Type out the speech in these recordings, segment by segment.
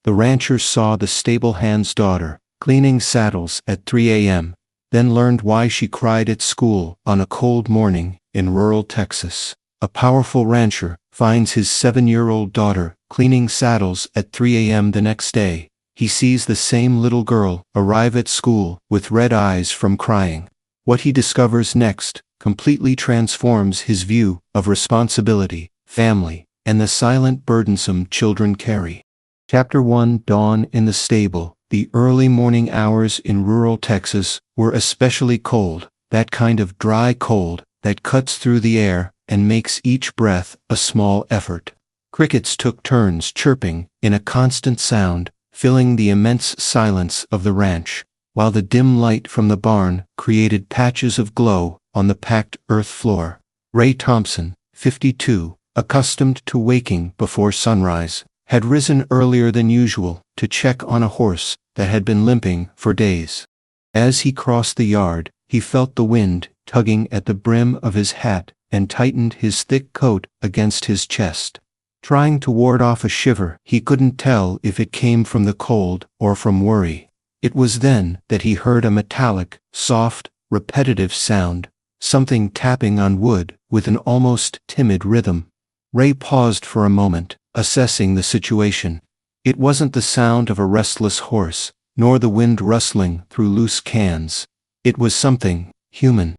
The rancher saw the stable hand's daughter cleaning saddles at 3 a.m., then learned why she cried at school on a cold morning in rural Texas. A powerful rancher finds his 7-year-old daughter cleaning saddles at 3 a.m. the next day. He sees the same little girl arrive at school with red eyes from crying. What he discovers next completely transforms his view of responsibility, family, and the silent burdensome children carry. Chapter 1: Dawn in the Stable. The early morning hours in rural Texas were especially cold, that kind of dry cold that cuts through the air and makes each breath a small effort. Crickets took turns chirping in a constant sound, filling the immense silence of the ranch, while the dim light from the barn created patches of glow on the packed earth floor. Ray Thompson, 52, accustomed to waking before sunrise, had risen earlier than usual to check on a horse that had been limping for days. As he crossed the yard, he felt the wind tugging at the brim of his hat and tightened his thick coat against his chest. Trying to ward off a shiver, he couldn't tell if it came from the cold or from worry. It was then that he heard a metallic, soft, repetitive sound, something tapping on wood with an almost timid rhythm. Ray paused for a moment, assessing the situation. It wasn't the sound of a restless horse, nor the wind rustling through loose cans. It was something human.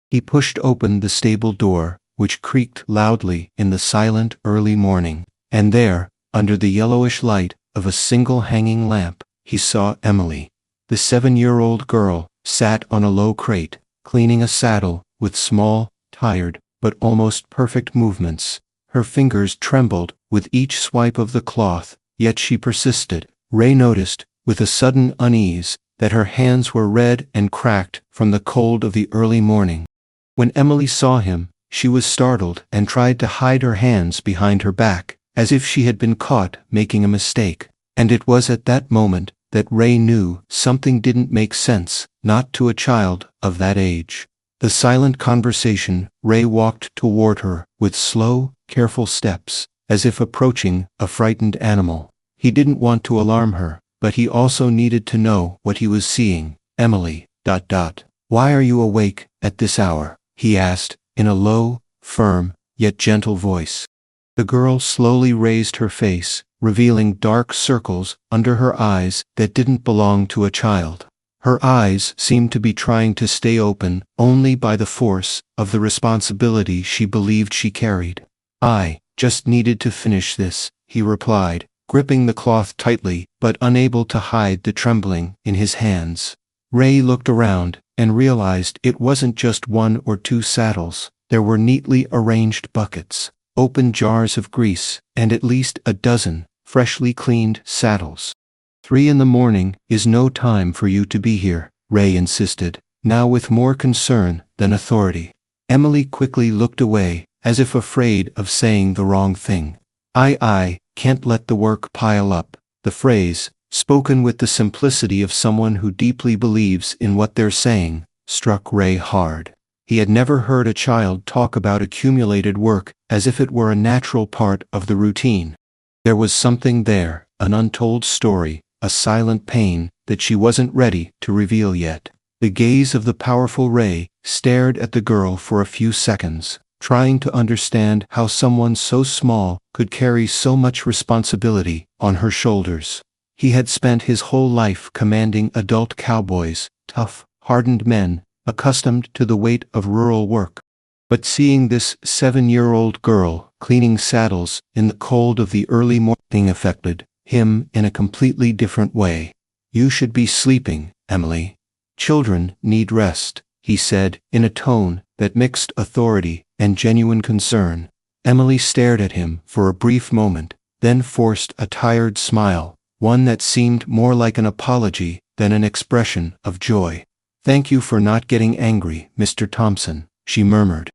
He pushed open the stable door, which creaked loudly in the silent early morning, and there, under the yellowish light of a single hanging lamp, he saw Emily. The 7-year-old girl sat on a low crate, cleaning a saddle with small, tired, but almost perfect movements. Her fingers trembled with each swipe of the cloth, yet she persisted. Ray noticed, with a sudden unease, that her hands were red and cracked from the cold of the early morning. When Emily saw him, she was startled and tried to hide her hands behind her back, as if she had been caught making a mistake. And it was at that moment that Ray knew something didn't make sense, not to a child of that age. The silent conversation. Ray walked toward her with slow, careful steps, as if approaching a frightened animal. He didn't want to alarm her, but he also needed to know what he was seeing. Emily, ... Why are you awake at this hour? He asked, in a low, firm, yet gentle voice. The girl slowly raised her face, revealing dark circles under her eyes that didn't belong to a child. Her eyes seemed to be trying to stay open only by the force of the responsibility she believed she carried. I just needed to finish this, he replied, gripping the cloth tightly but unable to hide the trembling in his hands. Ray looked around and realized it wasn't just 1 or 2 saddles. There were neatly arranged buckets, open jars of grease, and at least a dozen freshly cleaned saddles. 3 in the morning is no time for you to be here, Ray insisted, now with more concern than authority. Emily quickly looked away, as if afraid of saying the wrong thing. I can't let the work pile up. The phrase, spoken with the simplicity of someone who deeply believes in what they're saying, struck Ray hard. He had never heard a child talk about accumulated work as if it were a natural part of the routine. There was something there, an untold story, a silent pain that she wasn't ready to reveal yet. The gaze of the powerful Ray stared at the girl for a few seconds, trying to understand how someone so small could carry so much responsibility on her shoulders. He had spent his whole life commanding adult cowboys, tough, hardened men, accustomed to the weight of rural work. But seeing this 7-year-old girl cleaning saddles in the cold of the early morning affected him in a completely different way. You should be sleeping, Emily. Children need rest, he said, in a tone that mixed authority and genuine concern. Emily stared at him for a brief moment, then forced a tired smile, one that seemed more like an apology than an expression of joy. Thank you for not getting angry, Mr. Thompson, she murmured.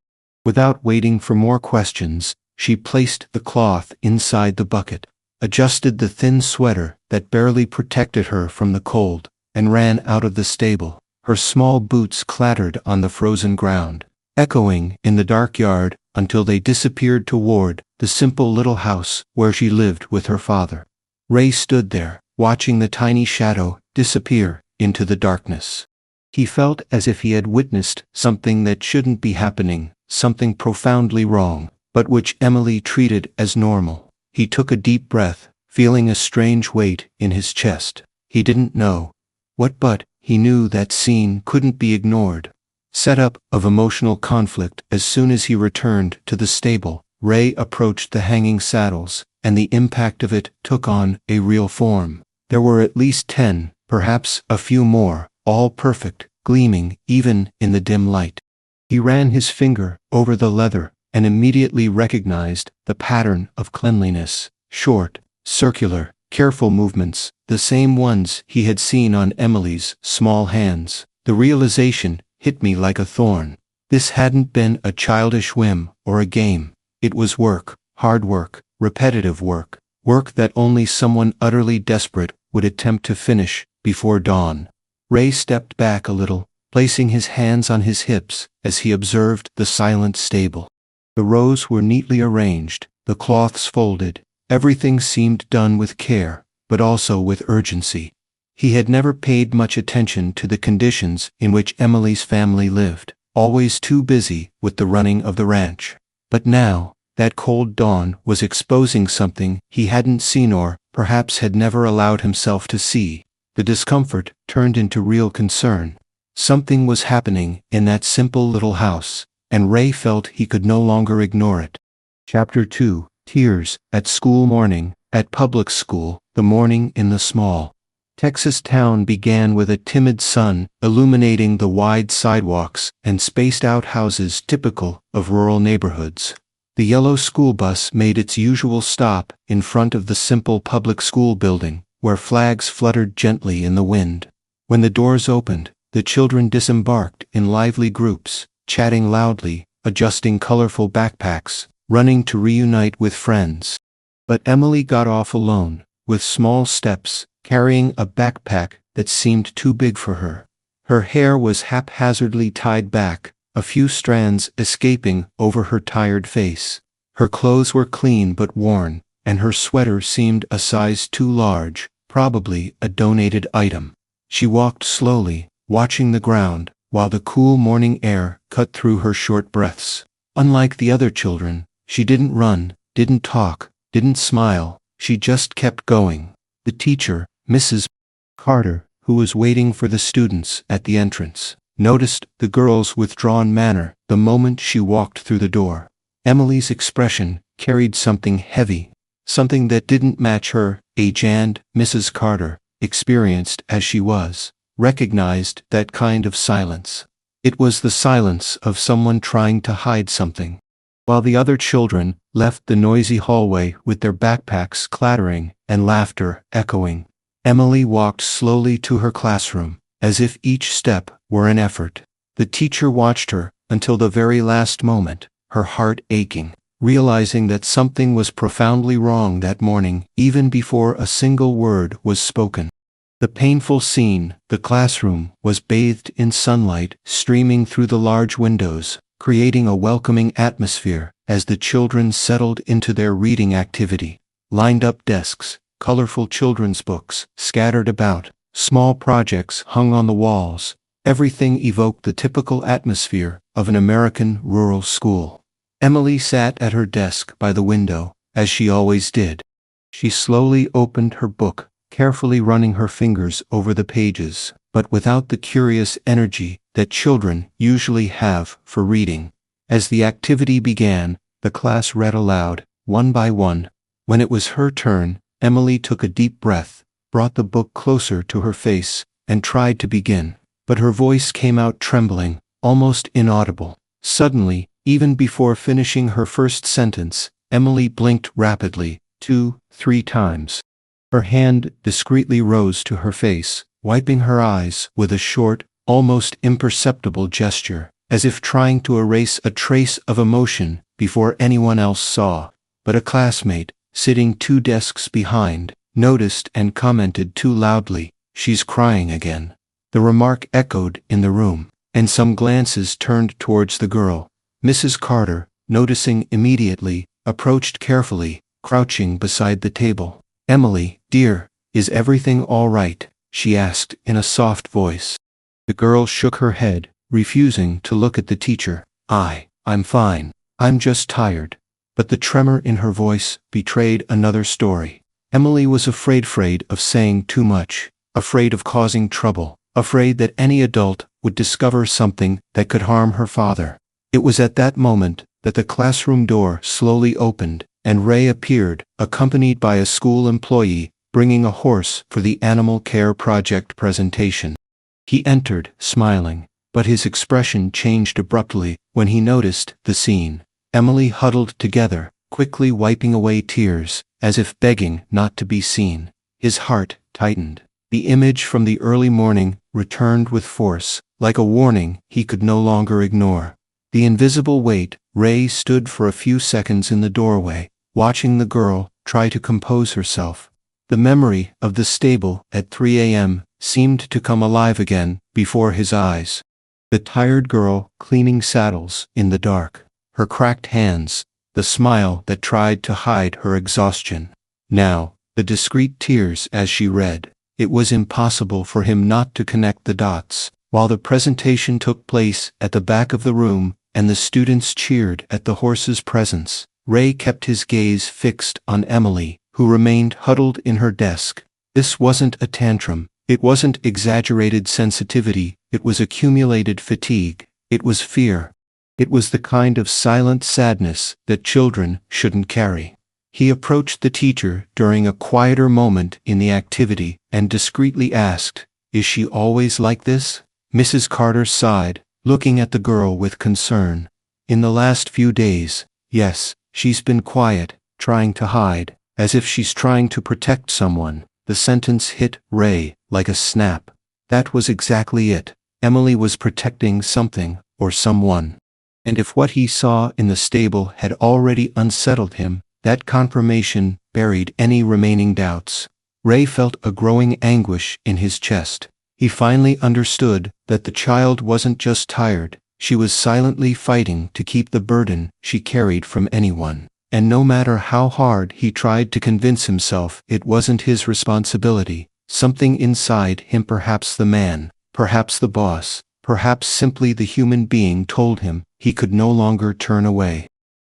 Without waiting for more questions, she placed the cloth inside the bucket, adjusted the thin sweater that barely protected her from the cold, and ran out of the stable. Her small boots clattered on the frozen ground, echoing in the dark yard until they disappeared toward the simple little house where she lived with her father. Ray stood there, watching the tiny shadow disappear into the darkness. He felt as if he had witnessed something that shouldn't be happening, something profoundly wrong, but which Emily treated as normal. He took a deep breath, feeling a strange weight in his chest. He didn't know what, but he knew that scene couldn't be ignored. Setup of emotional conflict. As soon as he returned to the stable, Ray approached the hanging saddles, and the impact of it took on a real form. There were at least 10, perhaps a few more, all perfect, gleaming even in the dim light. He ran his finger over the leather and immediately recognized the pattern of cleanliness: short, circular, careful movements, the same ones he had seen on Emily's small hands. The realization hit me like a thorn. This hadn't been a childish whim or a game. It was work, hard work, repetitive work, work that only someone utterly desperate would attempt to finish before dawn. Ray stepped back a little, placing his hands on his hips as he observed the silent stable. The rows were neatly arranged, the cloths folded. Everything seemed done with care, but also with urgency. He had never paid much attention to the conditions in which Emily's family lived, always too busy with the running of the ranch. But now, that cold dawn was exposing something he hadn't seen, or perhaps had never allowed himself to see. The discomfort turned into real concern. Something was happening in that simple little house, and Ray felt he could no longer ignore it. Chapter 2. Tears at School. Morning at public school. The morning in the small Texas town began with a timid sun illuminating the wide sidewalks and spaced-out houses typical of rural neighborhoods. The yellow school bus made its usual stop in front of the simple public school building, where flags fluttered gently in the wind. When the doors opened, the children disembarked in lively groups, chatting loudly, adjusting colorful backpacks, running to reunite with friends. But Emily got off alone, with small steps, carrying a backpack that seemed too big for her. Her hair was haphazardly tied back, a few strands escaping over her tired face. Her clothes were clean but worn, and her sweater seemed a size too large, probably a donated item. She walked slowly, watching the ground, while the cool morning air cut through her short breaths. Unlike the other children, she didn't run, didn't talk, didn't smile. She just kept going. The teacher, Mrs. Carter, who was waiting for the students at the entrance, noticed the girl's withdrawn manner the moment she walked through the door. Emily's expression carried something heavy, something that didn't match her age, and Mrs. Carter, experienced as she was, recognized that kind of silence. It was the silence of someone trying to hide something. While the other children left the noisy hallway with their backpacks clattering and laughter echoing, Emily walked slowly to her classroom, as if each step were an effort. The teacher watched her until the very last moment, her heart aching, realizing that something was profoundly wrong that morning, even before a single word was spoken. The painful scene: the classroom was bathed in sunlight streaming through the large windows, creating a welcoming atmosphere as the children settled into their reading activity. Lined-up desks, colorful children's books scattered about, small projects hung on the walls. Everything evoked the typical atmosphere of an American rural school. Emily sat at her desk by the window, as she always did. She slowly opened her book, carefully running her fingers over the pages, but without the curious energy that children usually have for reading. As the activity began, the class read aloud, one by one. When it was her turn, Emily took a deep breath, brought the book closer to her face, and tried to begin. But her voice came out trembling, almost inaudible. Suddenly, even before finishing her first sentence, Emily blinked rapidly, 2-3 times. Her hand discreetly rose to her face, wiping her eyes with a short, almost imperceptible gesture, as if trying to erase a trace of emotion before anyone else saw. But a classmate, sitting 2 desks behind, noticed and commented too loudly, "She's crying again." The remark echoed in the room, and some glances turned towards the girl. Mrs. Carter, noticing immediately, approached carefully, crouching beside the table. "Emily, dear, "Is everything all right?" she asked in a soft voice. The girl shook her head, refusing to look at the teacher. I'm fine. I'm just tired." But the tremor in her voice betrayed another story. Emily was afraid of saying too much, afraid of causing trouble, afraid that any adult would discover something that could harm her father. It was at that moment that the classroom door slowly opened, and Ray appeared, accompanied by a school employee, bringing a horse for the Animal Care Project presentation. He entered, smiling, but his expression changed abruptly when he noticed the scene. Emily huddled together, quickly wiping away tears, as if begging not to be seen. His heart tightened. The image from the early morning returned with force, like a warning he could no longer ignore. The invisible weight. Ray stood for a few seconds in the doorway, watching the girl try to compose herself. The memory of the stable at 3 a.m. seemed to come alive again before his eyes. The tired girl cleaning saddles in the dark, her cracked hands, the smile that tried to hide her exhaustion. Now, the discreet tears as she read. It was impossible for him not to connect the dots. While the presentation took place at the back of the room, and the students cheered at the horse's presence, Ray kept his gaze fixed on Emily, who remained huddled in her desk. This wasn't a tantrum. It wasn't exaggerated sensitivity. It was accumulated fatigue. It was fear. It was the kind of silent sadness that children shouldn't carry. He approached the teacher during a quieter moment in the activity and discreetly asked, "Is she always like this?" Mrs. Carter sighed, looking at the girl with concern. "In the last few days, yes, she's been quiet, trying to hide, as if she's trying to protect someone." The sentence hit Ray like a snap. That was exactly it. Emily was protecting something or someone. And if what he saw in the stable had already unsettled him, that confirmation buried any remaining doubts. Ray felt a growing anguish in his chest. He finally understood that the child wasn't just tired, she was silently fighting to keep the burden she carried from anyone. And no matter how hard he tried to convince himself it wasn't his responsibility, something inside him, perhaps the man, perhaps the boss, perhaps simply the human being, told him he could no longer turn away.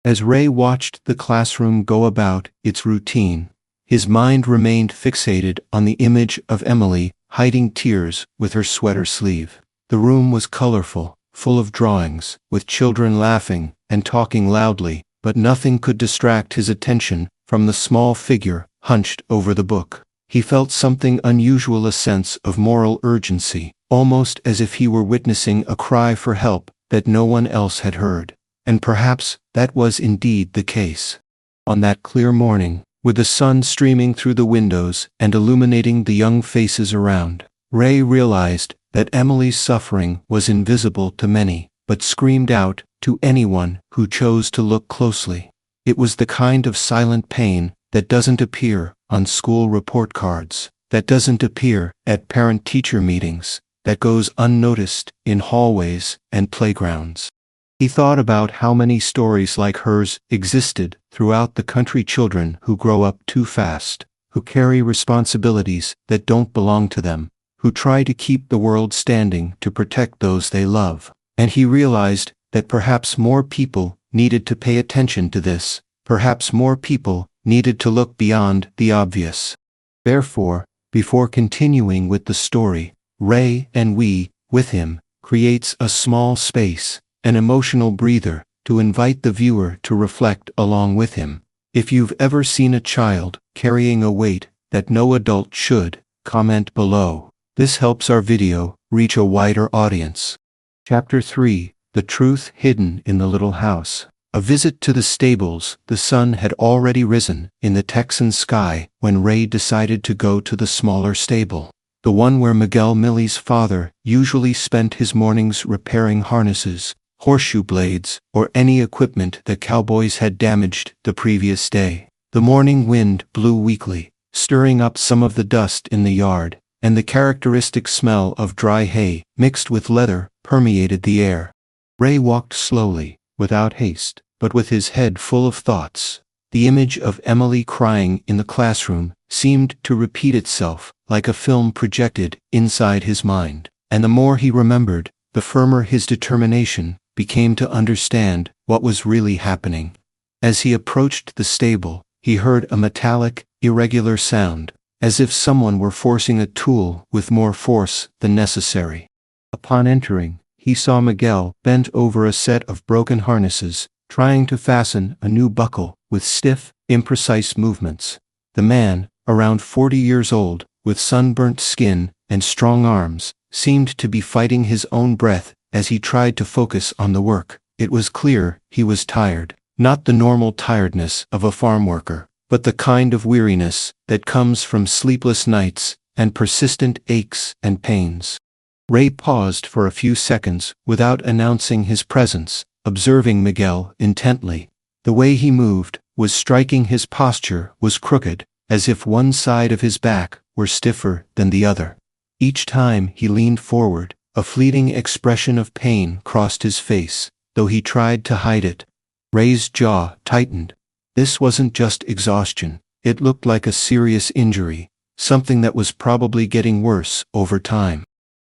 As Ray watched the classroom go about its routine, his mind remained fixated on the image of Emily hiding tears with her sweater sleeve. The room was colorful, full of drawings, with children laughing and talking loudly, but nothing could distract his attention from the small figure hunched over the book. He felt something unusual, a sense of moral urgency, almost as if he were witnessing a cry for help that no one else had heard. And perhaps that was indeed the case. On that clear morning, with the sun streaming through the windows and illuminating the young faces around, Ray realized that Emily's suffering was invisible to many, but screamed out to anyone who chose to look closely. It was the kind of silent pain that doesn't appear on school report cards, that doesn't appear at parent-teacher meetings, that goes unnoticed in hallways and playgrounds. He thought about how many stories like hers existed throughout the country, children who grow up too fast, who carry responsibilities that don't belong to them, who try to keep the world standing to protect those they love. And he realized that perhaps more people needed to pay attention to this, perhaps more people needed to look beyond the obvious. Therefore, before continuing with the story, Ray, and we, with him, creates a small space, an emotional breather, to invite the viewer to reflect along with him. If you've ever seen a child carrying a weight that no adult should, comment below. This helps our video reach a wider audience. Chapter 3: The Truth Hidden in the Little House. A visit to the stables. The sun had already risen in the Texan sky when Ray decided to go to the smaller stable, the one where Miguel Millie's father usually spent his mornings repairing harnesses, horseshoe blades, or any equipment that cowboys had damaged the previous day. The morning wind blew weakly, stirring up some of the dust in the yard, and the characteristic smell of dry hay, mixed with leather, permeated the air. Ray walked slowly, without haste, but with his head full of thoughts. The image of Emily crying in the classroom seemed to repeat itself like a film projected inside his mind, and the more he remembered, the firmer his determination became to understand what was really happening. As he approached the stable, he heard a metallic, irregular sound, as if someone were forcing a tool with more force than necessary. Upon entering, he saw Miguel bent over a set of broken harnesses, trying to fasten a new buckle with stiff, imprecise movements. The man, around 40 years old, with sunburnt skin and strong arms, seemed to be fighting his own breath as he tried to focus on the work. It was clear he was tired, not the normal tiredness of a farm worker, but the kind of weariness that comes from sleepless nights and persistent aches and pains. Ray paused for a few seconds without announcing his presence, observing Miguel intently. The way he moved was striking. His posture was crooked, as if one side of his back were stiffer than the other. Each time he leaned forward, a fleeting expression of pain crossed his face, though he tried to hide it. Ray's jaw tightened. This wasn't just exhaustion, it looked like a serious injury, something that was probably getting worse over time.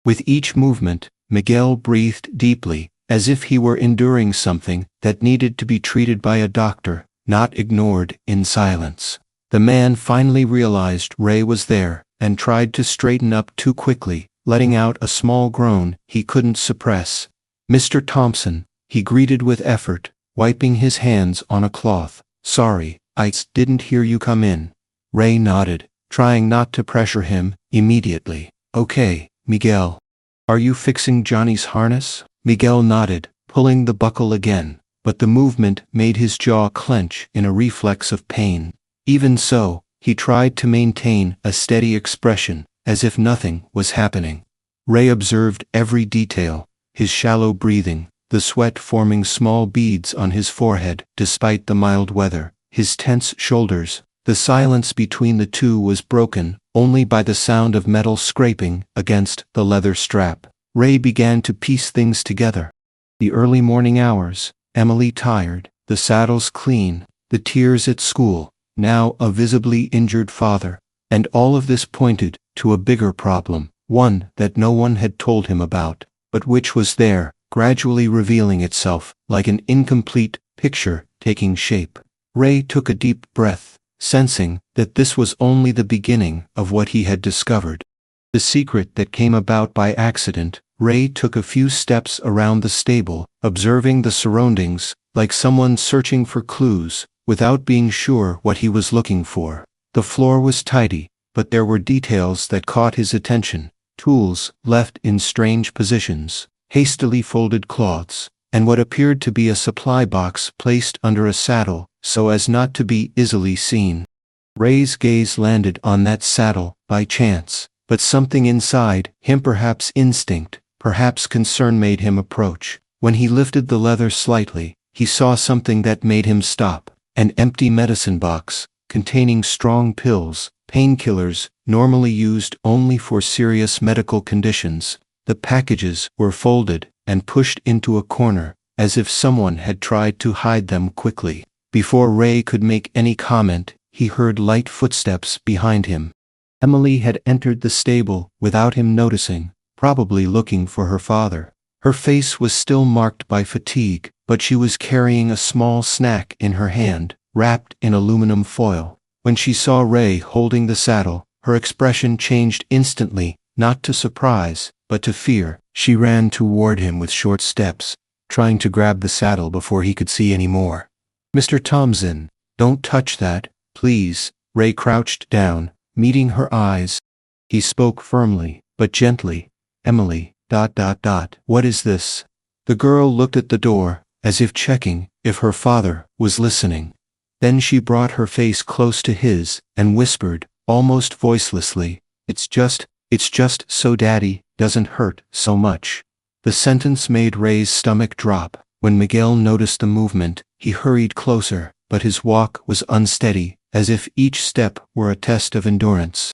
With each movement, Miguel breathed deeply, as if he were enduring something that needed to be treated by a doctor, not ignored in silence. The man finally realized Ray was there, and tried to straighten up too quickly, letting out a small groan he couldn't suppress. "Mr. Thompson," he greeted with effort, wiping his hands on a cloth. "Sorry, I didn't hear you come in." Ray nodded, trying not to pressure him immediately. "Okay, Miguel. Are you fixing Johnny's harness?" Miguel nodded, pulling the buckle again, but the movement made his jaw clench in a reflex of pain. Even so, he tried to maintain a steady expression, as if nothing was happening. Ray observed every detail, his shallow breathing, the sweat forming small beads on his forehead despite the mild weather, his tense shoulders. The silence between the two was broken only by the sound of metal scraping against the leather strap. Ray began to piece things together. The early morning hours, Emily tired, the saddles clean, the tears at school, now a visibly injured father, and all of this pointed to a bigger problem, one that no one had told him about, but which was there, gradually revealing itself like an incomplete picture taking shape. Ray took a deep breath, sensing that this was only the beginning of what he had discovered. The secret that came about by accident. Ray took a few steps around the stable, observing the surroundings, like someone searching for clues, without being sure what he was looking for. The floor was tidy, but there were details that caught his attention: tools left in strange positions, hastily folded cloths, and what appeared to be a supply box placed under a saddle so as not to be easily seen. Ray's gaze landed on that saddle by chance, but something inside him, perhaps instinct, perhaps concern, made him approach. When he lifted the leather slightly, he saw something that made him stop: an empty medicine box containing strong pills, painkillers normally used only for serious medical conditions. The packages were folded and pushed into a corner, as if someone had tried to hide them quickly. Before Ray could make any comment, he heard light footsteps behind him. Emily had entered the stable without him noticing, probably looking for her father. Her face was still marked by fatigue, but she was carrying a small snack in her hand, wrapped in aluminum foil. When she saw Ray holding the saddle, her expression changed instantly, not to surprise, but to fear. She ran toward him with short steps, trying to grab the saddle before he could see any more. "Mr. Thompson, don't touch that, please." Ray crouched down, meeting her eyes. He spoke firmly, but gently. "Emily, ... What is this?" The girl looked at the door, as if checking if her father was listening. Then she brought her face close to his, and whispered, almost voicelessly, it's just so Daddy doesn't hurt so much." The sentence made Ray's stomach drop. When Miguel noticed the movement, he hurried closer, but his walk was unsteady, as if each step were a test of endurance.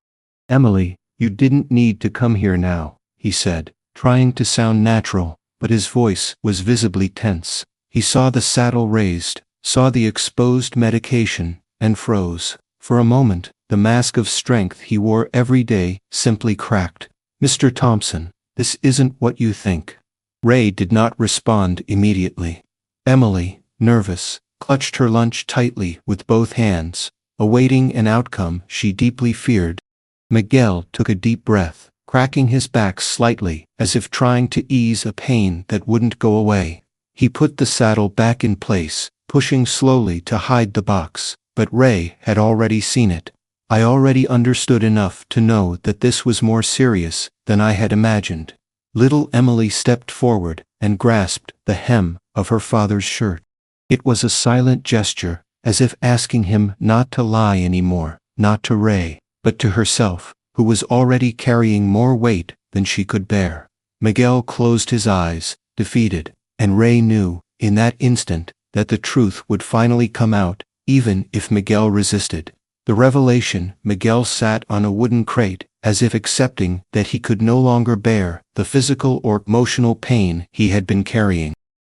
"Emily, you didn't need to come here now," he said, trying to sound natural, but his voice was visibly tense. He saw the saddle raised, saw the exposed medication, and froze. For a moment, the mask of strength he wore every day simply cracked. "Mr. Thompson, this isn't what you think." Ray did not respond immediately. Emily, nervous, clutched her lunch tightly with both hands, awaiting an outcome she deeply feared. Miguel took a deep breath, cracking his back slightly, as if trying to ease a pain that wouldn't go away. He put the saddle back in place, pushing slowly to hide the box, but Ray had already seen it. "I already understood enough to know that this was more serious than I had imagined." Little Emily stepped forward and grasped the hem of her father's shirt. It was a silent gesture, as if asking him not to lie anymore, not to Ray, but to herself, who was already carrying more weight than she could bear. Miguel closed his eyes, defeated, and Ray knew, in that instant, that the truth would finally come out, even if Miguel resisted. The revelation: Miguel sat on a wooden crate, as if accepting that he could no longer bear the physical or emotional pain he had been carrying.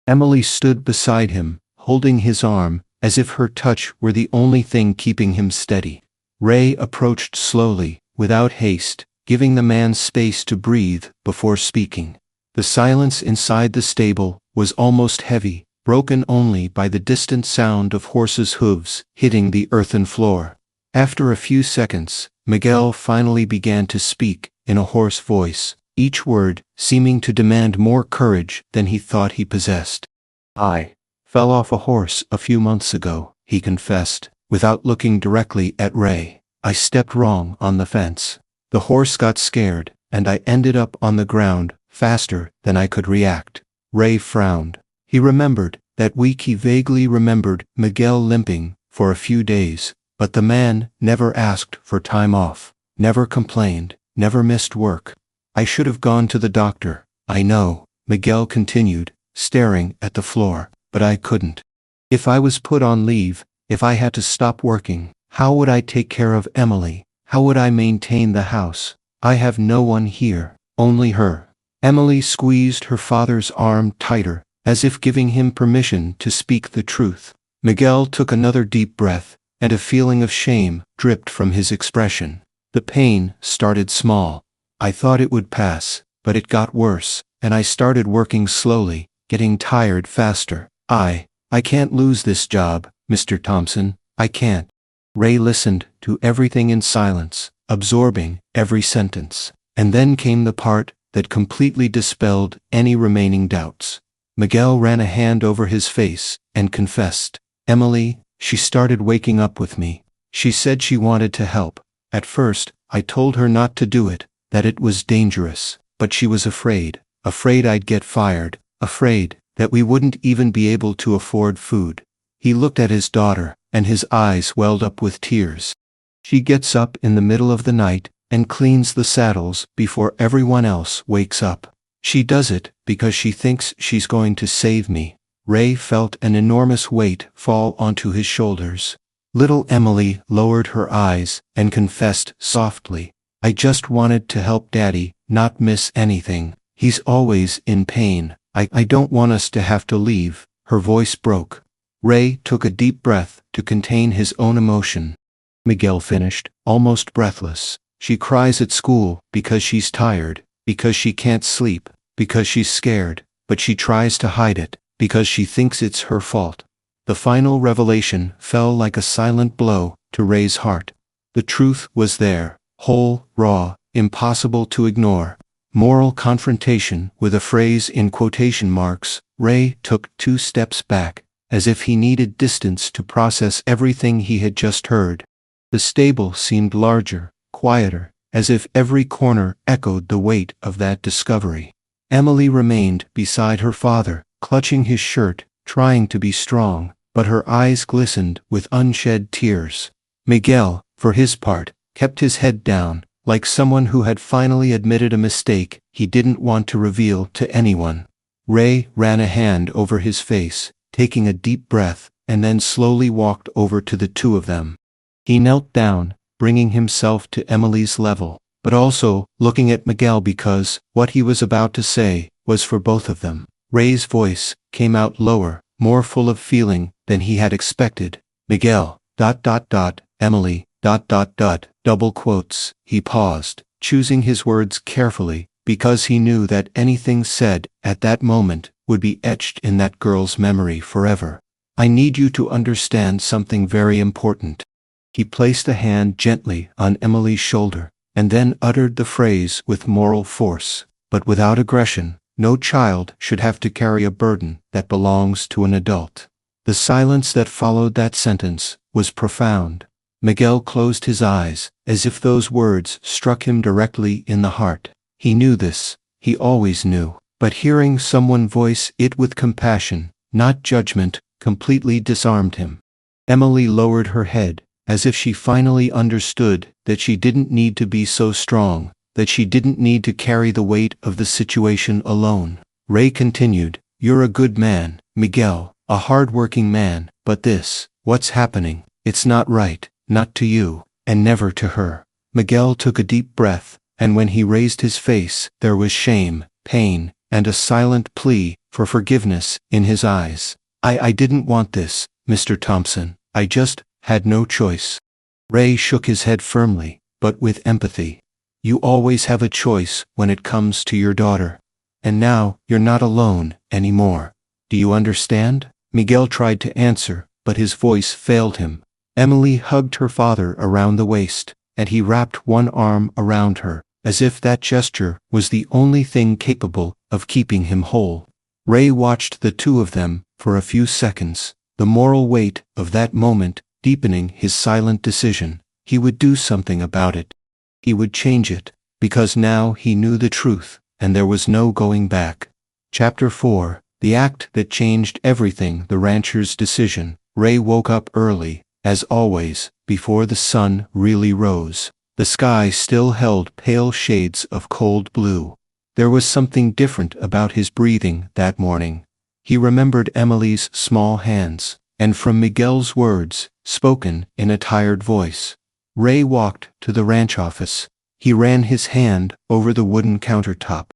Emily stood beside him, holding his arm, as if her touch were the only thing keeping him steady. Ray approached slowly, without haste, giving the man space to breathe before speaking. The silence inside the stable was almost heavy, broken only by the distant sound of horses' hooves hitting the earthen floor. After a few seconds, Miguel finally began to speak, in a hoarse voice, each word seeming to demand more courage than he thought he possessed. "I fell off a horse a few months ago," he confessed, without looking directly at Ray. "I stepped wrong on the fence. The horse got scared, and I ended up on the ground faster than I could react." Ray frowned. He remembered that week. He vaguely remembered Miguel limping for a few days, but the man never asked for time off, never complained, never missed work. "I should have gone to the doctor, I know," Miguel continued, staring at the floor, "but I couldn't. If I was put on leave, if I had to stop working, how would I take care of Emily? How would I maintain the house? I have no one here, only her." Emily squeezed her father's arm tighter, as if giving him permission to speak the truth. Miguel took another deep breath, and a feeling of shame dripped from his expression. "The pain started small. I thought it would pass, but it got worse, and I started working slowly, getting tired faster. I can't lose this job, Mr. Thompson, I can't." Ray listened to everything in silence, absorbing every sentence. And then came the part that completely dispelled any remaining doubts. Miguel ran a hand over his face and confessed. "Emily, she started waking up with me. She said she wanted to help. At first, I told her not to do it, that it was dangerous, but she was afraid I'd get fired, afraid that we wouldn't even be able to afford food." He looked at his daughter, and his eyes welled up with tears. "She gets up in the middle of the night and cleans the saddles before everyone else wakes up. She does it because she thinks she's going to save me." Ray felt an enormous weight fall onto his shoulders. Little Emily lowered her eyes and confessed softly, "I just wanted to help Daddy not miss anything. He's always in pain. I don't want us to have to leave." Her voice broke. Ray took a deep breath to contain his own emotion. Miguel finished, almost breathless. "She cries at school because she's tired, because she can't sleep, because she's scared, but she tries to hide it, because she thinks it's her fault." The final revelation fell like a silent blow to Ray's heart. The truth was there, whole, raw, impossible to ignore. Moral confrontation with a phrase in quotation marks. Ray took 2 steps back, as if he needed distance to process everything he had just heard. The stable seemed larger, quieter, as if every corner echoed the weight of that discovery. Emily remained beside her father, clutching his shirt, trying to be strong, but her eyes glistened with unshed tears. Miguel, for his part, kept his head down, like someone who had finally admitted a mistake he didn't want to reveal to anyone. Ray ran a hand over his face, taking a deep breath, and then slowly walked over to the two of them. He knelt down, bringing himself to Emily's level, but also looking at Miguel because what he was about to say was for both of them. Ray's voice came out lower, more full of feeling than he had expected. "Miguel, Emily, double quotes. He paused, choosing his words carefully, because he knew that anything said at that moment would be etched in that girl's memory forever. I need you to understand something very important. He placed a hand gently on Emily's shoulder, and then uttered the phrase with moral force, but without aggression. No child should have to carry a burden that belongs to an adult. The silence that followed that sentence was profound. Miguel closed his eyes, as if those words struck him directly in the heart. He knew this, he always knew, but hearing someone voice it with compassion, not judgment, completely disarmed him. Emily lowered her head, as if she finally understood that she didn't need to be so strong, that she didn't need to carry the weight of the situation alone. Ray continued, "You're a good man, Miguel, a hard-working man, but this, what's happening, it's not right, not to you, and never to her." Miguel took a deep breath, and when he raised his face, there was shame, pain, and a silent plea for forgiveness in his eyes. I didn't want this, Mr. Thompson. I just had no choice." Ray shook his head firmly, but with empathy. "You always have a choice when it comes to your daughter. And now, you're not alone anymore. Do you understand?" Miguel tried to answer, but his voice failed him. Emily hugged her father around the waist, and he wrapped one arm around her, as if that gesture was the only thing capable of keeping him whole. Ray watched the two of them for a few seconds, the moral weight of that moment deepening his silent decision. He would do something about it. He would change it, because now he knew the truth, and there was no going back. Chapter 4, The Act That Changed Everything. The rancher's decision. Ray woke up early, as always, before the sun really rose. The sky still held pale shades of cold blue. There was something different about his breathing that morning. He remembered Emily's small hands, and from Miguel's words, spoken in a tired voice. Ray walked to the ranch office. He ran his hand over the wooden countertop.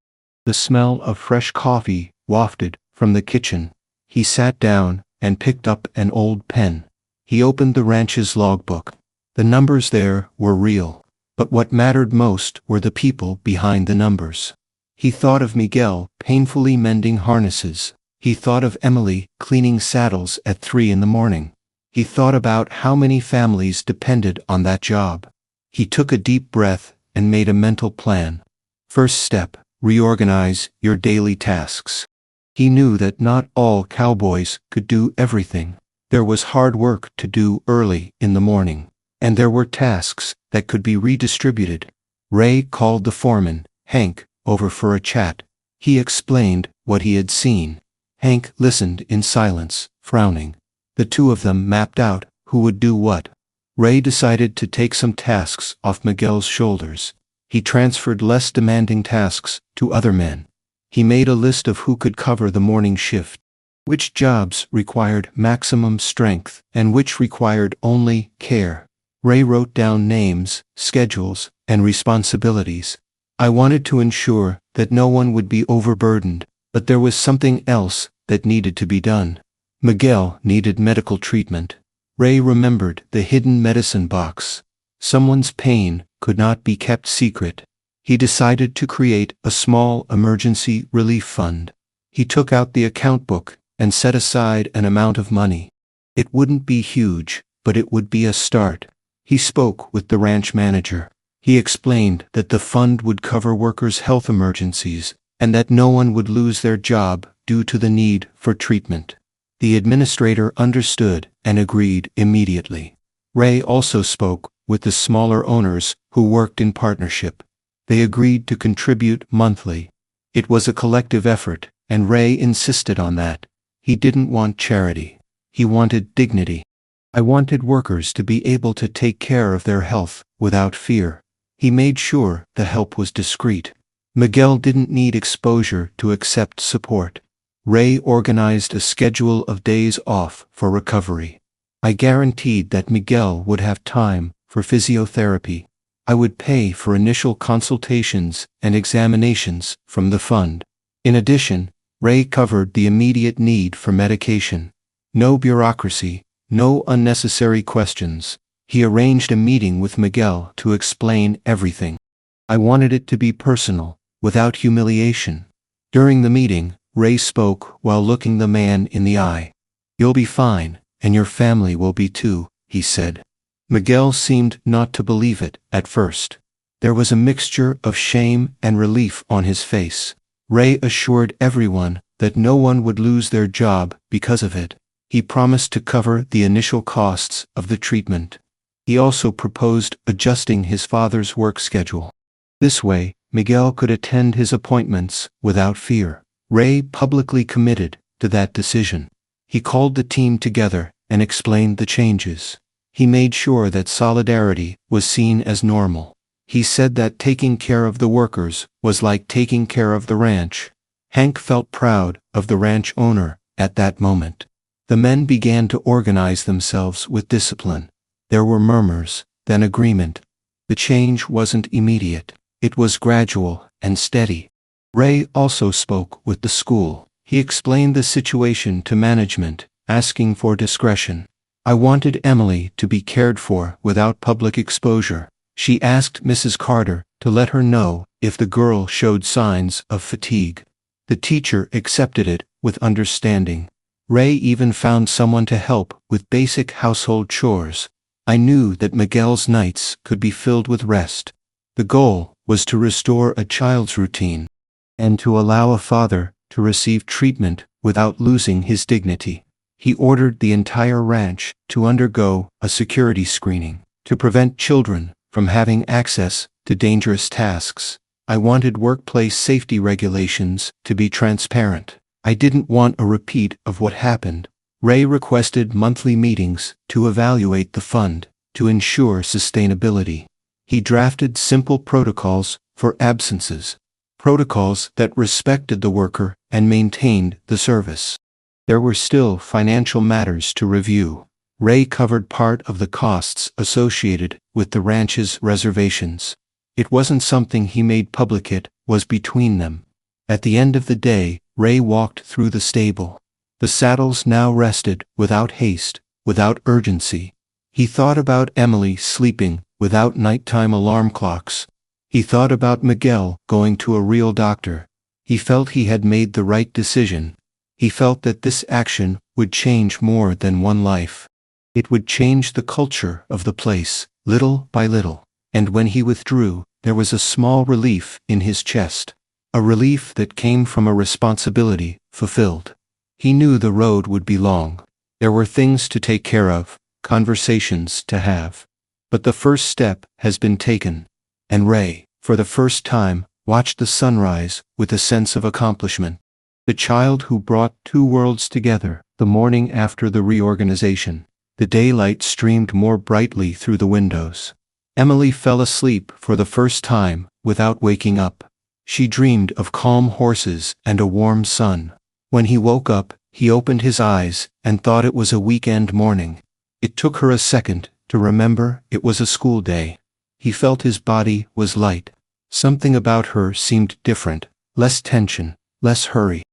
The smell of fresh coffee wafted from the kitchen. He sat down and picked up an old pen. He opened the ranch's logbook. The numbers there were real, but what mattered most were the people behind the numbers. He thought of Miguel painfully mending harnesses. He thought of Emily cleaning saddles at 3 in the morning. He thought about how many families depended on that job. He took a deep breath and made a mental plan. First step, reorganize your daily tasks. He knew that not all cowboys could do everything. There was hard work to do early in the morning, and there were tasks that could be redistributed. Ray called the foreman, Hank, over for a chat. He explained what he had seen. Hank listened in silence, frowning. The two of them mapped out who would do what. Ray decided to take some tasks off Miguel's shoulders. He transferred less demanding tasks to other men. He made a list of who could cover the morning shift, which jobs required maximum strength, and which required only care. Ray wrote down names, schedules, and responsibilities. I wanted to ensure that no one would be overburdened, but there was something else that needed to be done. Miguel needed medical treatment. Ray remembered the hidden medicine box. Someone's pain could not be kept secret. He decided to create a small emergency relief fund. He took out the account book and set aside an amount of money. It wouldn't be huge, but it would be a start. He spoke with the ranch manager. He explained that the fund would cover workers' health emergencies, and that no one would lose their job due to the need for treatment. The administrator understood and agreed immediately. Ray also spoke with the smaller owners who worked in partnership. They agreed to contribute monthly. It was a collective effort, and Ray insisted on that. He didn't want charity. He wanted dignity. I wanted workers to be able to take care of their health without fear. He made sure the help was discreet. Miguel didn't need exposure to accept support. Ray organized a schedule of days off for recovery. I guaranteed that Miguel would have time for physiotherapy. I would pay for initial consultations and examinations from the fund. In addition, Ray covered the immediate need for medication. No bureaucracy, No unnecessary questions. He arranged a meeting with Miguel to explain everything. I wanted it to be personal, without humiliation. During the meeting, Ray spoke while looking the man in the eye. "You'll be fine, and your family will be too," he said. Miguel seemed not to believe it at first. There was a mixture of shame and relief on his face. Ray assured everyone that no one would lose their job because of it. He promised to cover the initial costs of the treatment. He also proposed adjusting his father's work schedule. This way, Miguel could attend his appointments without fear. Ray publicly committed to that decision. He called the team together and explained the changes. He made sure that solidarity was seen as normal. He said that taking care of the workers was like taking care of the ranch. Hank felt proud of the ranch owner at that moment. The men began to organize themselves with discipline. There were murmurs, then agreement. The change wasn't immediate. It was gradual and steady. Ray also spoke with the school. He explained the situation to management, asking for discretion. "I wanted Emily to be cared for without public exposure." She asked Mrs. Carter to let her know if the girl showed signs of fatigue. The teacher accepted it with understanding. Ray even found someone to help with basic household chores. I knew that Miguel's nights could be filled with rest. The goal was to restore a child's routine and to allow a father to receive treatment without losing his dignity. He ordered the entire ranch to undergo a security screening to prevent children from having access to dangerous tasks. I wanted workplace safety regulations to be transparent. I didn't want a repeat of what happened. Ray requested monthly meetings to evaluate the fund, to ensure sustainability. He drafted simple protocols for absences, protocols that respected the worker and maintained the service. There were still financial matters to review. Ray covered part of the costs associated with the ranch's reservations. It wasn't something he made public, it was between them. At the end of the day, Ray walked through the stable. The saddles now rested without haste, without urgency. He thought about Emily sleeping without nighttime alarm clocks. He thought about Miguel going to a real doctor. He felt he had made the right decision. He felt that this action would change more than one life. It would change the culture of the place, little by little. And when he withdrew, there was a small relief in his chest. A relief that came from a responsibility fulfilled. He knew the road would be long. There were things to take care of, conversations to have. But the first step has been taken. And Ray, for the first time, watched the sunrise with a sense of accomplishment. The child who brought two worlds together, the morning after the reorganization. The daylight streamed more brightly through the windows. Emily fell asleep for the first time without waking up. She dreamed of calm horses and a warm sun. When he woke up, he opened his eyes and thought it was a weekend morning. It took her a second to remember it was a school day. He felt his body was light. Something about her seemed different, less tension, less hurry.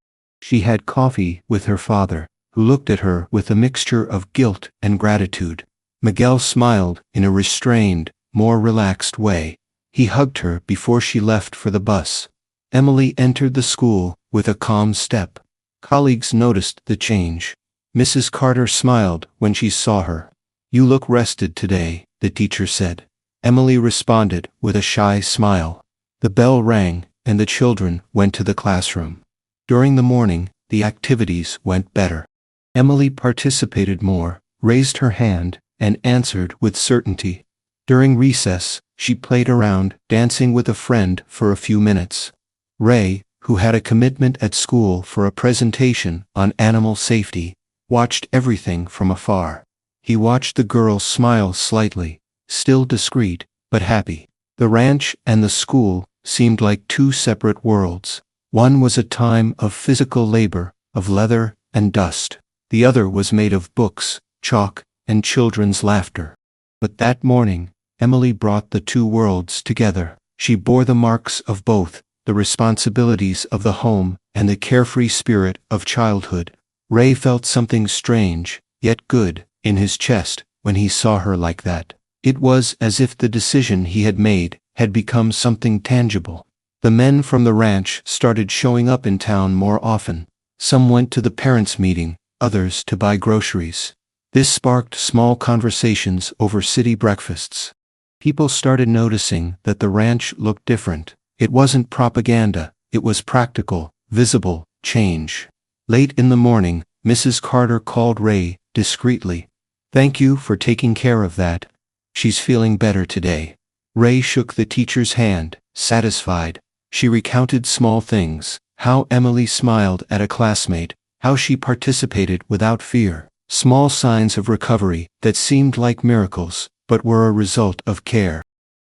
She had coffee with her father, who looked at her with a mixture of guilt and gratitude. Miguel smiled in a restrained, more relaxed way. He hugged her before she left for the bus. Emily entered the school with a calm step. Colleagues noticed the change. Mrs. Carter smiled when she saw her. "You look rested today," the teacher said. Emily responded with a shy smile. The bell rang, and the children went to the classroom. During the morning, the activities went better. Emily participated more, raised her hand, and answered with certainty. During recess, she played around, dancing with a friend for a few minutes. Ray, who had a commitment at school for a presentation on animal safety, watched everything from afar. He watched the girl smile slightly, still discreet, but happy. The ranch and the school seemed like two separate worlds. One was a time of physical labor, of leather and dust. The other was made of books, chalk, and children's laughter. But that morning, Emily brought the two worlds together. She bore the marks of both, the responsibilities of the home and the carefree spirit of childhood. Ray felt something strange, yet good, in his chest when he saw her like that. It was as if the decision he had made had become something tangible. The men from the ranch started showing up in town more often. Some went to the parents' meeting, others to buy groceries. This sparked small conversations over city breakfasts. People started noticing that the ranch looked different. It wasn't propaganda, it was practical, visible change. Late in the morning, Mrs. Carter called Ray discreetly. "Thank you for taking care of that. She's feeling better today." Ray shook the teacher's hand, satisfied. She recounted small things, how Emily smiled at a classmate, how she participated without fear, small signs of recovery that seemed like miracles, but were a result of care.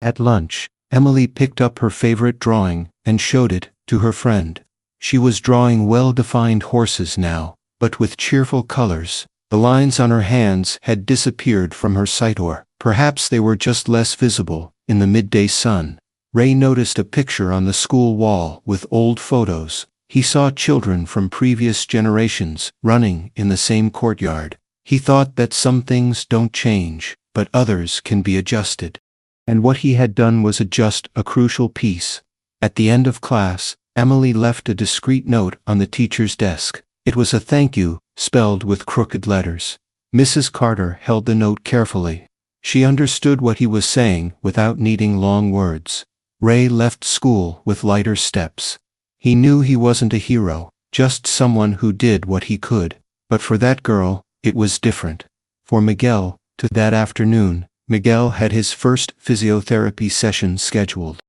At lunch, Emily picked up her favorite drawing and showed it to her friend. She was drawing well-defined horses now, but with cheerful colors. The lines on her hands had disappeared from her sight, or perhaps they were just less visible in the midday sun. Ray noticed a picture on the school wall with old photos. He saw children from previous generations running in the same courtyard. He thought that some things don't change, but others can be adjusted. And what he had done was adjust a crucial piece. At the end of class, Emily left a discreet note on the teacher's desk. It was a thank you, spelled with crooked letters. Mrs. Carter held the note carefully. She understood what he was saying without needing long words. Ray left school with lighter steps. He knew he wasn't a hero, just someone who did what he could. But for that girl, it was different. For Miguel, that afternoon, Miguel had his first physiotherapy session scheduled.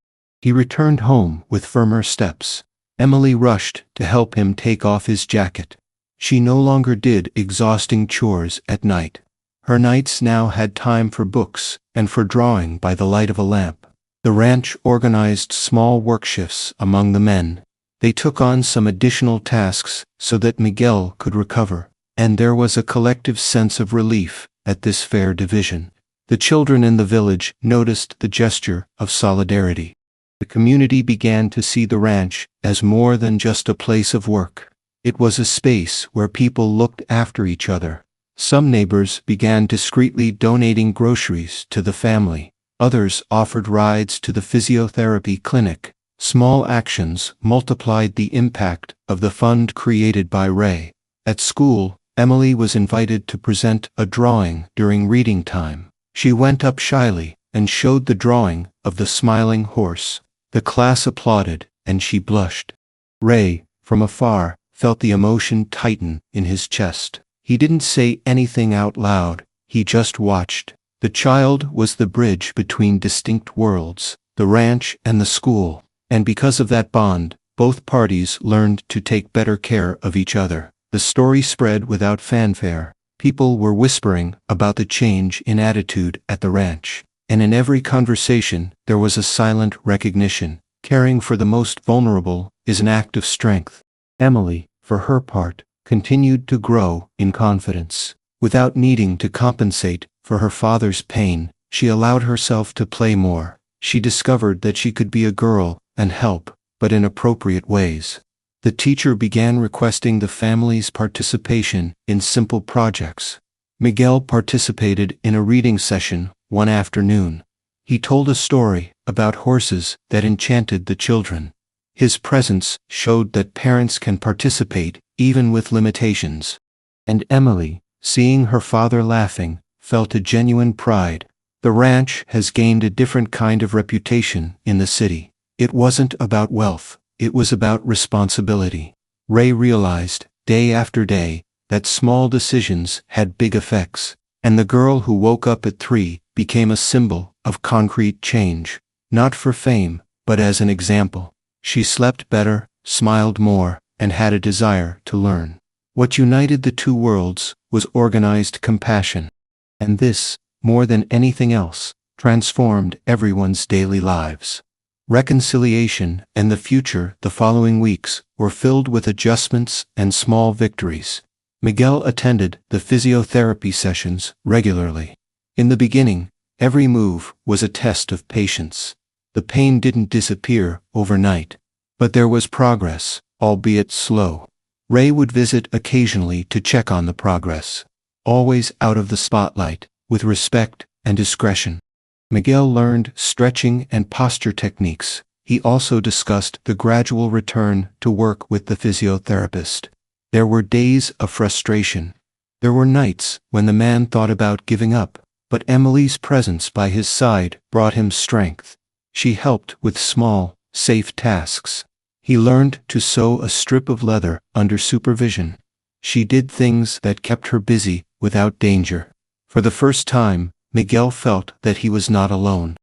He returned home with firmer steps. Emily rushed to help him take off his jacket. She no longer did exhausting chores at night. Her nights now had time for books and for drawing by the light of a lamp. The ranch organized small work shifts among the men. They took on some additional tasks so that Miguel could recover, and there was a collective sense of relief at this fair division. The children in the village noticed the gesture of solidarity. The community began to see the ranch as more than just a place of work. It was a space where people looked after each other. Some neighbors began discreetly donating groceries to the family. Others offered rides to the physiotherapy clinic. Small actions multiplied the impact of the fund created by Ray. At school, Emily was invited to present a drawing during reading time. She went up shyly and showed the drawing of the smiling horse. The class applauded, and she blushed. Ray, from afar, felt the emotion tighten in his chest. He didn't say anything out loud, he just watched. The child was the bridge between distinct worlds, the ranch and the school, and because of that bond, both parties learned to take better care of each other. The story spread without fanfare. People were whispering about the change in attitude at the ranch. And in every conversation, there was a silent recognition. Caring for the most vulnerable is an act of strength. Emily, for her part, continued to grow in confidence. Without needing to compensate for her father's pain, she allowed herself to play more. She discovered that she could be a girl and help, but in appropriate ways. The teacher began requesting the family's participation in simple projects. Miguel participated in a reading session one afternoon. He told a story about horses that enchanted the children. His presence showed that parents can participate even with limitations. And Emily, seeing her father laughing, felt a genuine pride. The ranch has gained a different kind of reputation in the city. It wasn't about wealth, it was about responsibility. Ray realized, day after day, that small decisions had big effects, and the girl who woke up at 3 became a symbol of concrete change, not for fame, but as an example. She slept better, smiled more, and had a desire to learn. What united the two worlds was organized compassion. And this, more than anything else, transformed everyone's daily lives. Reconciliation and the future the following weeks were filled with adjustments and small victories. Miguel attended the physiotherapy sessions regularly. In the beginning, every move was a test of patience. The pain didn't disappear overnight, but there was progress, albeit slow. Ray would visit occasionally to check on the progress. always out of the spotlight, with respect and discretion. Miguel learned stretching and posture techniques. He also discussed the gradual return to work with the physiotherapist. There were days of frustration. There were nights when the man thought about giving up, but Emily's presence by his side brought him strength. She helped with small, safe tasks. He learned to sew a strip of leather under supervision. She did things that kept her busy without danger. For the first time, Miguel felt that he was not alone.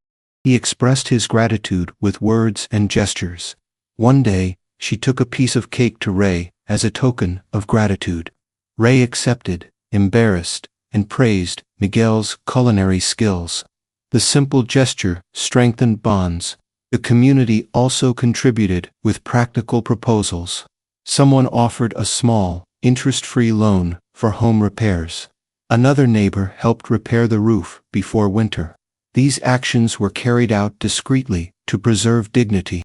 He expressed his gratitude with words and gestures. One day, she took a piece of cake to Ray as a token of gratitude. Ray accepted, embarrassed, and praised Miguel's culinary skills. The simple gesture strengthened bonds. The community also contributed with practical proposals. Someone offered a small, interest-free loan for home repairs. Another neighbor helped repair the roof before winter. These actions were carried out discreetly to preserve dignity.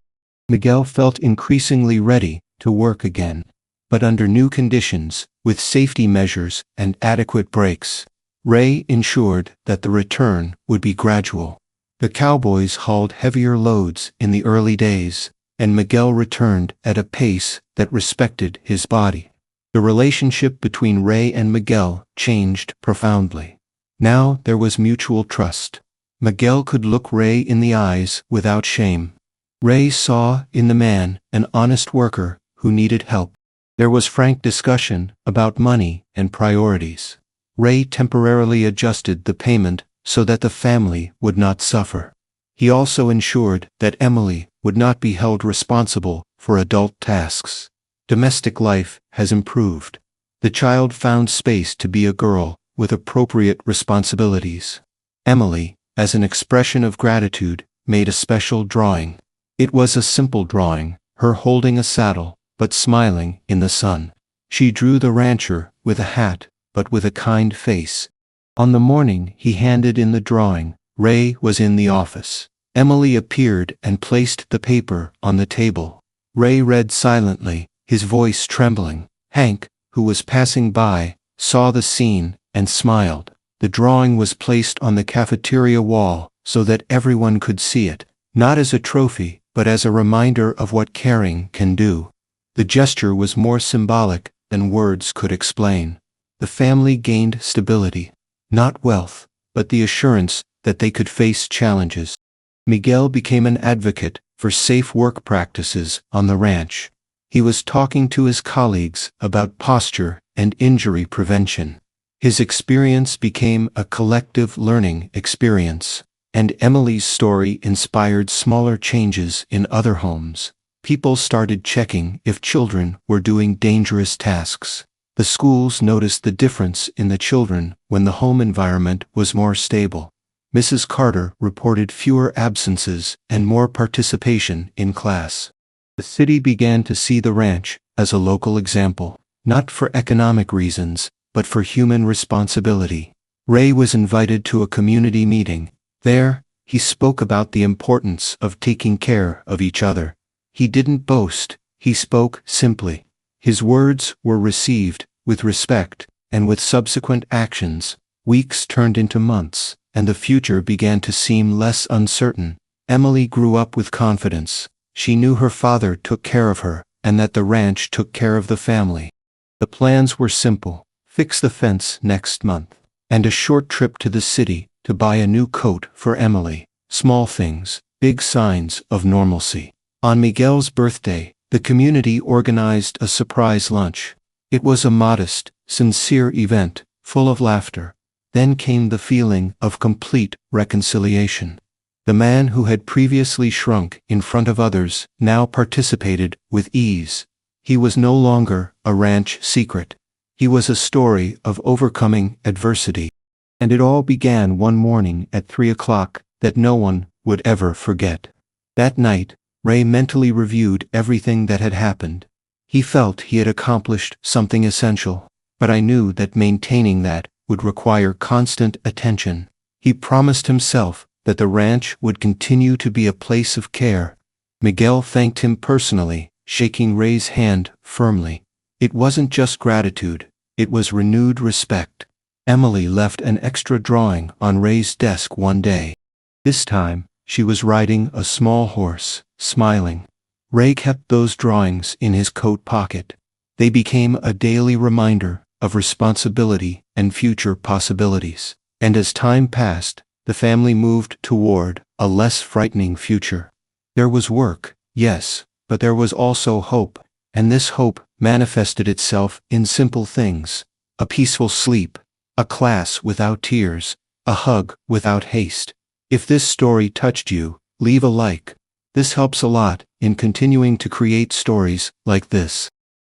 Miguel felt increasingly ready to work again, but under new conditions, with safety measures and adequate breaks. Ray ensured that the return would be gradual. The cowboys hauled heavier loads in the early days, and Miguel returned at a pace that respected his body. The relationship between Ray and Miguel changed profoundly. Now there was mutual trust. Miguel could look Ray in the eyes without shame. Ray saw in the man an honest worker who needed help. There was frank discussion about money and priorities. Ray temporarily adjusted the payment so that the family would not suffer. He also ensured that Emily would not be held responsible for adult tasks. Domestic life has improved. The child found space to be a girl with appropriate responsibilities. Emily, as an expression of gratitude, made a special drawing. It was a simple drawing, her holding a saddle, but smiling in the sun. She drew the rancher with a hat, but with a kind face. On the morning he handed in the drawing, Ray was in the office. Emily appeared and placed the paper on the table. Ray read silently, his voice trembling. Hank, who was passing by, saw the scene and smiled. The drawing was placed on the cafeteria wall so that everyone could see it, not as a trophy, but as a reminder of what caring can do. The gesture was more symbolic than words could explain. The family gained stability, not wealth, but the assurance that they could face challenges. Miguel became an advocate for safe work practices on the ranch. He was talking to his colleagues about posture and injury prevention. His experience became a collective learning experience, and Emily's story inspired smaller changes in other homes. People started checking if children were doing dangerous tasks. The schools noticed the difference in the children when the home environment was more stable. Mrs. Carter reported fewer absences and more participation in class. The city began to see the ranch as a local example, not for economic reasons, but for human responsibility. Ray was invited to a community meeting. There, he spoke about the importance of taking care of each other. He didn't boast, he spoke simply. His words were received with respect, and with subsequent actions, weeks turned into months, and the future began to seem less uncertain. Emily grew up with confidence. She knew her father took care of her, and that the ranch took care of the family. The plans were simple: fix the fence next month, and a short trip to the city to buy a new coat for Emily. Small things, big signs of normalcy. On Miguel's birthday, the community organized a surprise lunch. It was a modest, sincere event, full of laughter. Then came the feeling of complete reconciliation. The man who had previously shrunk in front of others now participated with ease. He was no longer a ranch secret. He was a story of overcoming adversity. And it all began one morning at 3 o'clock that no one would ever forget. That night, Ray mentally reviewed everything that had happened. He felt he had accomplished something essential, but I knew that maintaining that would require constant attention. He promised himself that the ranch would continue to be a place of care. Miguel thanked him personally, shaking Ray's hand firmly. It wasn't just gratitude, it was renewed respect. Emily left an extra drawing on Ray's desk one day. This time, she was riding a small horse, smiling. Ray kept those drawings in his coat pocket. They became a daily reminder of responsibility and future possibilities. And as time passed, the family moved toward a less frightening future. There was work, yes, but there was also hope, and this hope manifested itself in simple things: a peaceful sleep, a class without tears, a hug without haste. If this story touched you, leave a like. This helps a lot in continuing to create stories like this.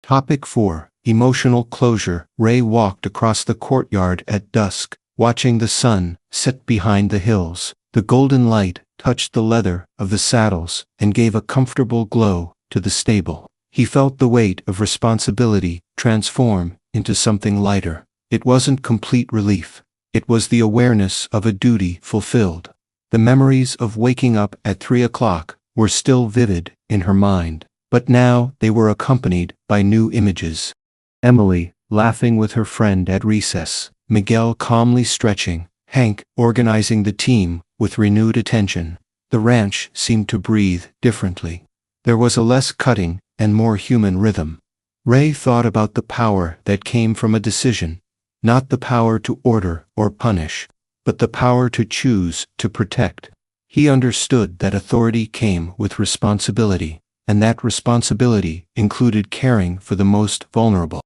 Topic 4. Emotional closure. Ray walked across the courtyard at dusk, watching the sun set behind the hills. The golden light touched the leather of the saddles and gave a comfortable glow to the stable. He felt the weight of responsibility transform into something lighter. It wasn't complete relief. It was the awareness of a duty fulfilled. The memories of waking up at 3 o'clock were still vivid in her mind, but now they were accompanied by new images. Emily, laughing with her friend at recess, Miguel calmly stretching, Hank organizing the team with renewed attention. The ranch seemed to breathe differently. There was a less cutting and more human rhythm. Ray thought about the power that came from a decision, not the power to order or punish, but the power to choose to protect. He understood that authority came with responsibility, and that responsibility included caring for the most vulnerable.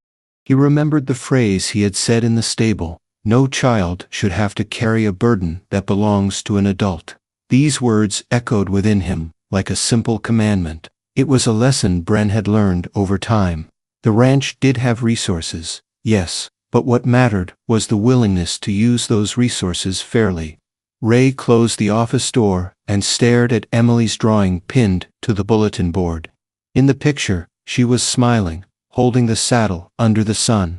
He remembered the phrase he had said in the stable: "No child should have to carry a burden that belongs to an adult." These words echoed within him like a simple commandment. It was a lesson Bren had learned over time. The ranch did have resources, yes, but what mattered was the willingness to use those resources fairly. Ray closed the office door and stared at Emily's drawing pinned to the bulletin board. In the picture, she was smiling, holding the saddle under the sun.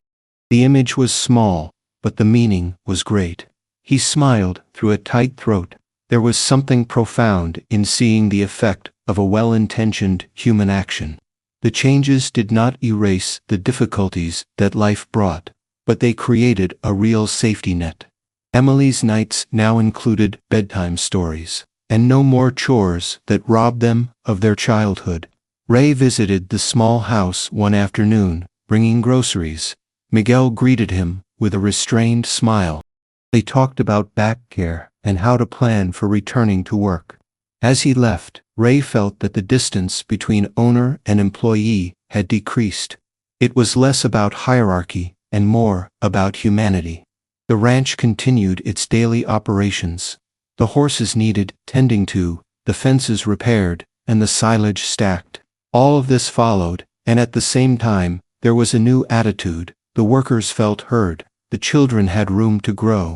The image was small, but the meaning was great. He smiled through a tight throat. There was something profound in seeing the effect of a well-intentioned human action. The changes did not erase the difficulties that life brought, but they created a real safety net. Emily's nights now included bedtime stories, and no more chores that robbed them of their childhood. Ray visited the small house one afternoon, bringing groceries. Miguel greeted him with a restrained smile. They talked about back care and how to plan for returning to work. As he left, Ray felt that the distance between owner and employee had decreased. It was less about hierarchy and more about humanity. The ranch continued its daily operations. The horses needed tending to, the fences repaired, and the silage stacked. All of this followed, and at the same time, there was a new attitude. The workers felt heard. The children had room to grow.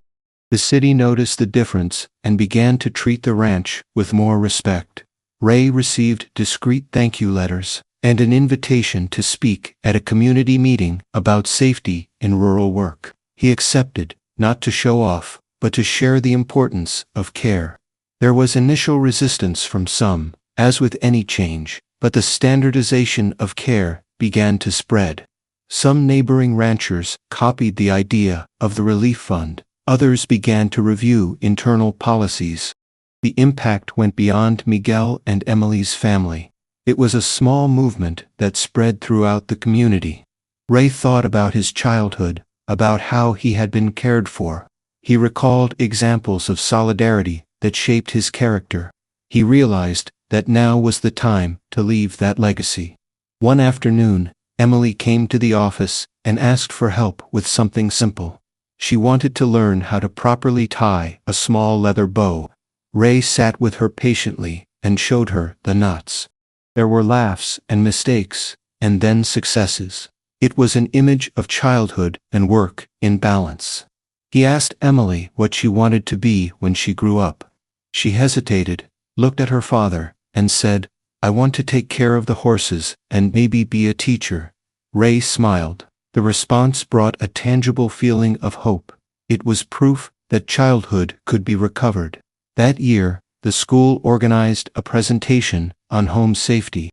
The city noticed the difference and began to treat the ranch with more respect. Ray received discreet thank you letters and an invitation to speak at a community meeting about safety in rural work. He accepted, not to show off, but to share the importance of care. There was initial resistance from some, as with any change, but the standardization of care began to spread. Some neighboring ranchers copied the idea of the relief fund. Others began to review internal policies. The impact went beyond Miguel and Emily's family. It was a small movement that spread throughout the community. Ray thought about his childhood, about how he had been cared for. He recalled examples of solidarity that shaped his character. He realized that now was the time to leave that legacy. One afternoon, Emily came to the office and asked for help with something simple. She wanted to learn how to properly tie a small leather bow. Ray sat with her patiently and showed her the knots. There were laughs and mistakes, and then successes. It was an image of childhood and work in balance. He asked Emily what she wanted to be when she grew up. She hesitated, looked at her father, and said, "I want to take care of the horses and maybe be a teacher." Ray smiled. The response brought a tangible feeling of hope. It was proof that childhood could be recovered. That year, the school organized a presentation on home safety.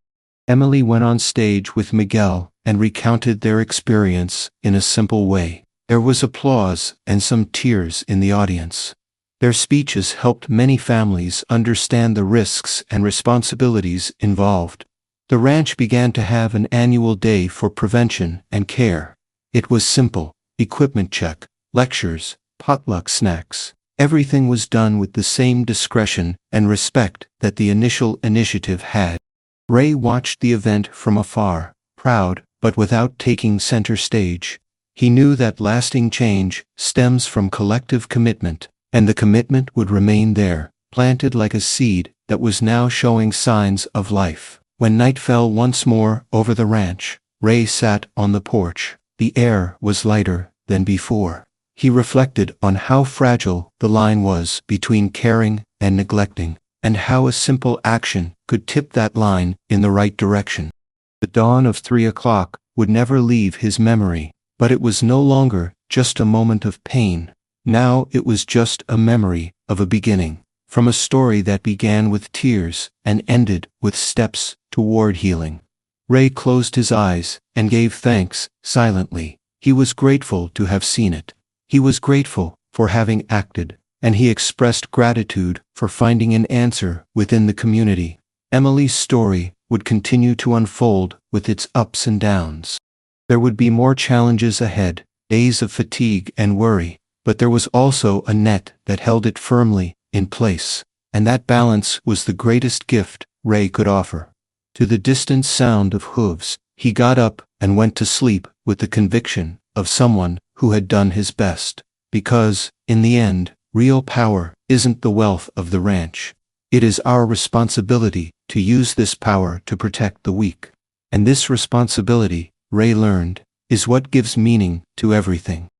Emily went on stage with Miguel and recounted their experience in a simple way. There was applause and some tears in the audience. Their speeches helped many families understand the risks and responsibilities involved. The ranch began to have an annual day for prevention and care. It was simple: equipment check, lectures, potluck snacks. Everything was done with the same discretion and respect that the initial initiative had. Ray watched the event from afar, proud, but without taking center stage. He knew that lasting change stems from collective commitment, and the commitment would remain there, planted like a seed that was now showing signs of life. When night fell once more over the ranch, Ray sat on the porch. The air was lighter than before. He reflected on how fragile the line was between caring and neglecting, and how a simple action could tip that line in the right direction. The dawn of 3 o'clock would never leave his memory, but it was no longer just a moment of pain. Now it was just a memory of a beginning, from a story that began with tears and ended with steps toward healing. Ray closed his eyes and gave thanks silently. He was grateful to have seen it. He was grateful for having acted, and he expressed gratitude for finding an answer within the community. Emily's story would continue to unfold with its ups and downs. There would be more challenges ahead, days of fatigue and worry, but there was also a net that held it firmly in place, and that balance was the greatest gift Ray could offer. To the distant sound of hooves, he got up and went to sleep with the conviction of someone who had done his best. Because, in the end, real power isn't the wealth of the ranch. It is our responsibility to use this power to protect the weak. And this responsibility, Ray learned, is what gives meaning to everything.